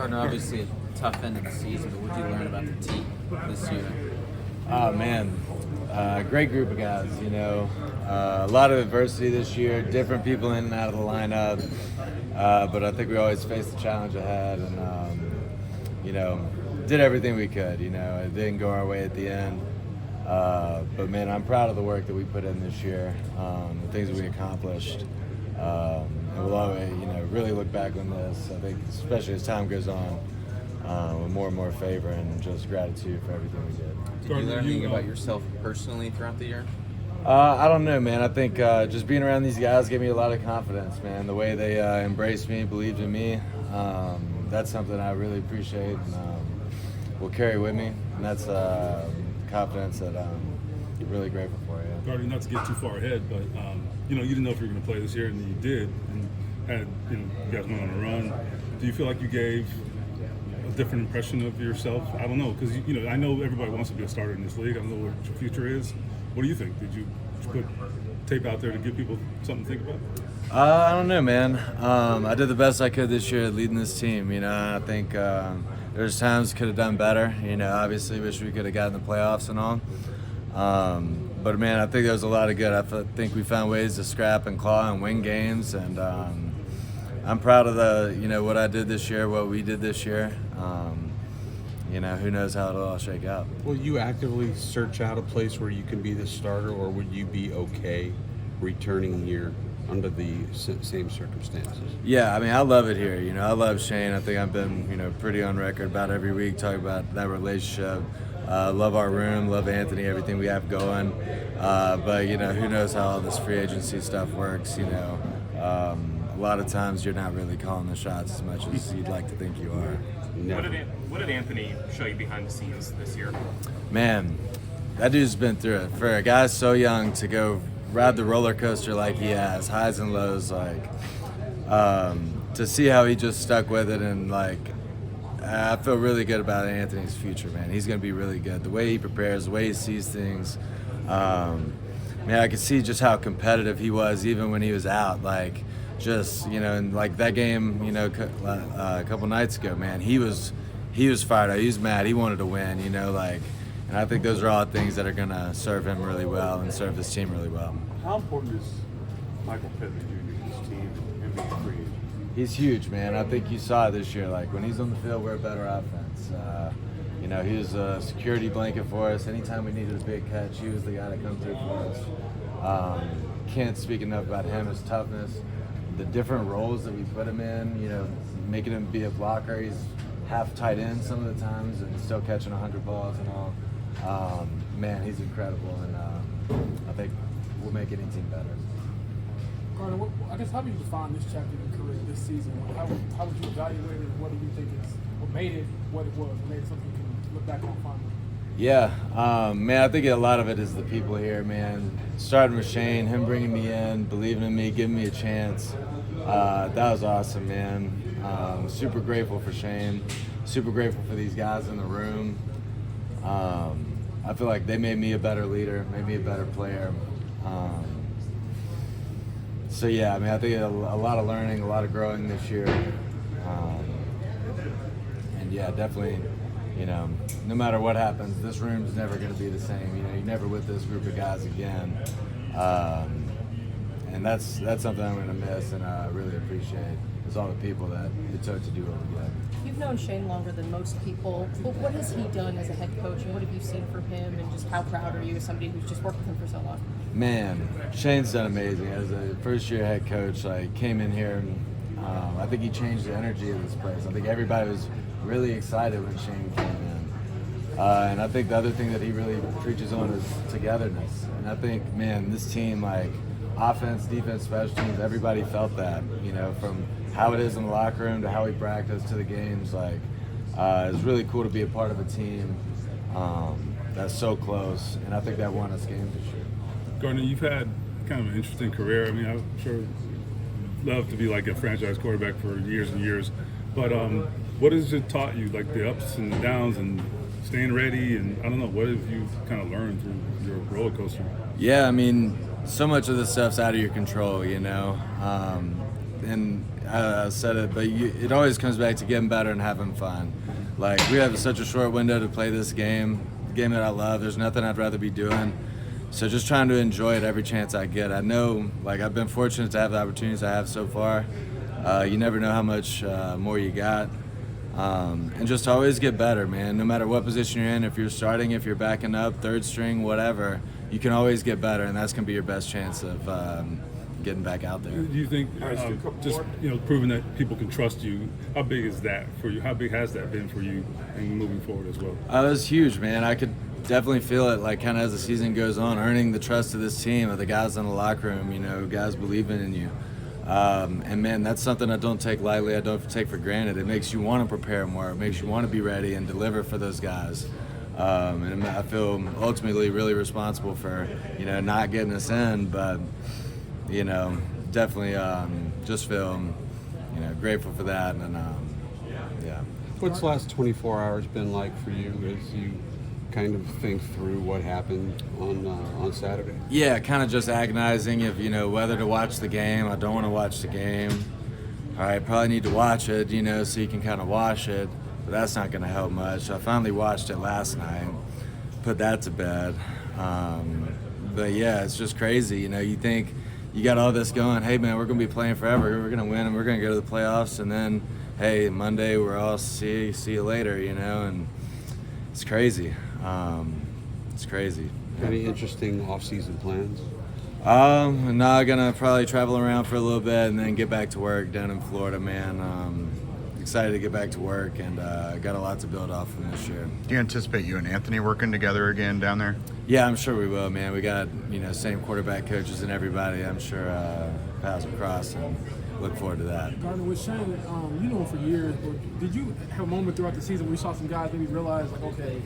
Gardner, obviously a tough end of the season, but what did you learn about the team this year? Oh, man. Great group of guys, a lot of adversity this year, different people in and out of the lineup. But I think we always faced the challenge ahead and, did everything we could. It didn't go our way at the end. But, man, I'm proud of the work that we put in this year, the things that we accomplished. And we'll always, really look back on this, I think, especially as time goes on, with more and more favor and just gratitude for everything we did. Did you learn anything about yourself personally throughout the year? I don't know, man. I think just being around these guys gave me a lot of confidence, man. The way they embraced me, believed in me, that's something I really appreciate and will carry with me. And that's confidence that I'm really grateful for. Yeah. Gardner, not to get too far ahead, but you didn't know if you were going to play this year, and you did, and had you guys went on a run. Do you feel like you gave a different impression of yourself? I don't know, because I know everybody wants to be a starter in this league. I don't know what your future is. What do you think? Did you put tape out there to give people something to think about? I don't know, man. I did the best I could this year leading this team. I think there's times could have done better. Obviously wish we could have gotten the playoffs and all. But man, I think there was a lot of good. I think we found ways to scrap and claw and win games, and I'm proud of what I did this year, what we did this year. Who knows how it'll all shake out. Will you actively search out a place where you can be the starter, or would you be okay returning here under the same circumstances? Yeah, I love it here. I love Shane. I think I've been, pretty on record about every week talking about that relationship. Love our room, love Anthony, everything we have going. But, who knows how all this free agency stuff works, A lot of times you're not really calling the shots as much as you'd like to think you are. What did Anthony show you behind the scenes this year? Man, that dude's been through it. For a guy so young to go ride the roller coaster like he has, highs and lows, to see how he just stuck with it, and I feel really good about Anthony's future, man. He's going to be really good. The way he prepares, the way he sees things. I could see just how competitive he was even when he was out. And that game, a couple nights ago, man, he was fired up. He was mad. He wanted to win, and I think those are all things that are going to serve him really well and serve this team really well. How important is Michael Pittman Jr. to this team and being free agent? He's huge, man. I think you saw it this year. When he's on the field, we're a better offense. He was a security blanket for us. Anytime we needed a big catch, he was the guy to come through for us. Can't speak enough about him, his toughness, the different roles that we put him in, making him be a blocker. He's half tight end some of the times and still catching 100 balls and all. Man, he's incredible, and I think we'll make any team better. Gardner, I guess how do you define this chapter of your career this season? How would you evaluate it? What do you think is what made it what it was? What made it something you can look back on fondly? Yeah, man, I think a lot of it is the people here, man. Starting with Shane, him bringing me in, believing in me, giving me a chance. That was awesome, man. Super grateful for Shane. Super grateful for these guys in the room. I feel like they made me a better leader, made me a better player. So yeah, I think a lot of learning, a lot of growing this year. And yeah, definitely, no matter what happens, this room's never going to be the same. You're never with this group of guys again. And that's something I'm going to miss, and I really appreciate is all the people that it took to do what we did. You've known Shane longer than most people, but what has he done as a head coach, and what have you seen from him, and just how proud are you as somebody who's just worked with him for so long? Man, Shane's done amazing. As a first-year head coach, came in here, and I think he changed the energy of this place. I think everybody was really excited when Shane came in. And I think the other thing that he really preaches on is togetherness. And I think, man, this team, offense, defense, special teams, everybody felt that, from how it is in the locker room to how we practice to the games. It's really cool to be a part of a team that's so close, and I think that won us games this year. Gardner, you've had kind of an interesting career. I'm sure love to be a franchise quarterback for years and years, but what has it taught you, the ups and downs and staying ready, and I don't know, what have you kind of learned through your roller coaster? Yeah, so much of this stuff's out of your control, and I said it, but it always comes back to getting better and having fun. Like, we have such a short window to play this game, the game that I love. There's nothing I'd rather be doing. So just trying to enjoy it every chance I get. I know, like, I've been fortunate to have the opportunities I have so far. You never know how much more you got. And just always get better, man. No matter what position you're in, if you're starting, if you're backing up, third string, whatever, you can always get better, and that's going to be your best chance of getting back out there. Do you think just proving that people can trust you? How big is that for you? How big has that been for you and moving forward as well? It was huge, man. I could definitely feel it, like, kind of as the season goes on, earning the trust of this team, of the guys in the locker room. Guys believing in you. And man, that's something I don't take lightly. I don't take for granted. It makes you want to prepare more. It makes you want to be ready and deliver for those guys. And I feel ultimately really responsible for not getting us in, but definitely just feel grateful for that. And yeah. What's the last 24 hours been like for you as you kind of think through what happened on Saturday? Yeah, kind of just agonizing if whether to watch the game. I don't want to watch the game. All right, probably need to watch it, so you can kind of wash it, but that's not going to help much. I finally watched it last night, put that to bed. But yeah, it's just crazy. You think you got all this going. Hey man, we're going to be playing forever. We're going to win, and we're going to go to the playoffs. And then, hey, Monday we're all see you later. And it's crazy. It's crazy. Any interesting off-season plans? No, gonna probably travel around for a little bit and then get back to work down in Florida, man. Excited to get back to work, and got a lot to build off from this year. Do you anticipate you and Anthony working together again down there? Yeah, I'm sure we will, man. We got same quarterback coaches and everybody. I'm sure paths will cross, and look forward to that. Gardner, with Shane, you know him for years, but did you have a moment throughout the season where you saw some guys maybe realize, like, okay,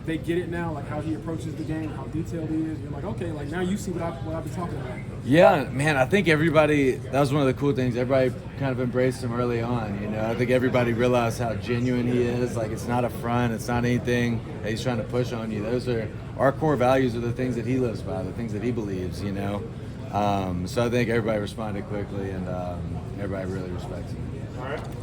they get it now, like how he approaches the game, how detailed he is? You're like, okay, like now you see what I've been talking about. Yeah, man, I think everybody, that was one of the cool things. Everybody kind of embraced him early on, I think everybody realized how genuine he is. Like, it's not a front, it's not anything that he's trying to push on you. Those are our core values, are the things that he lives by, the things that he believes, So I think everybody responded quickly, and everybody really respects him. All right.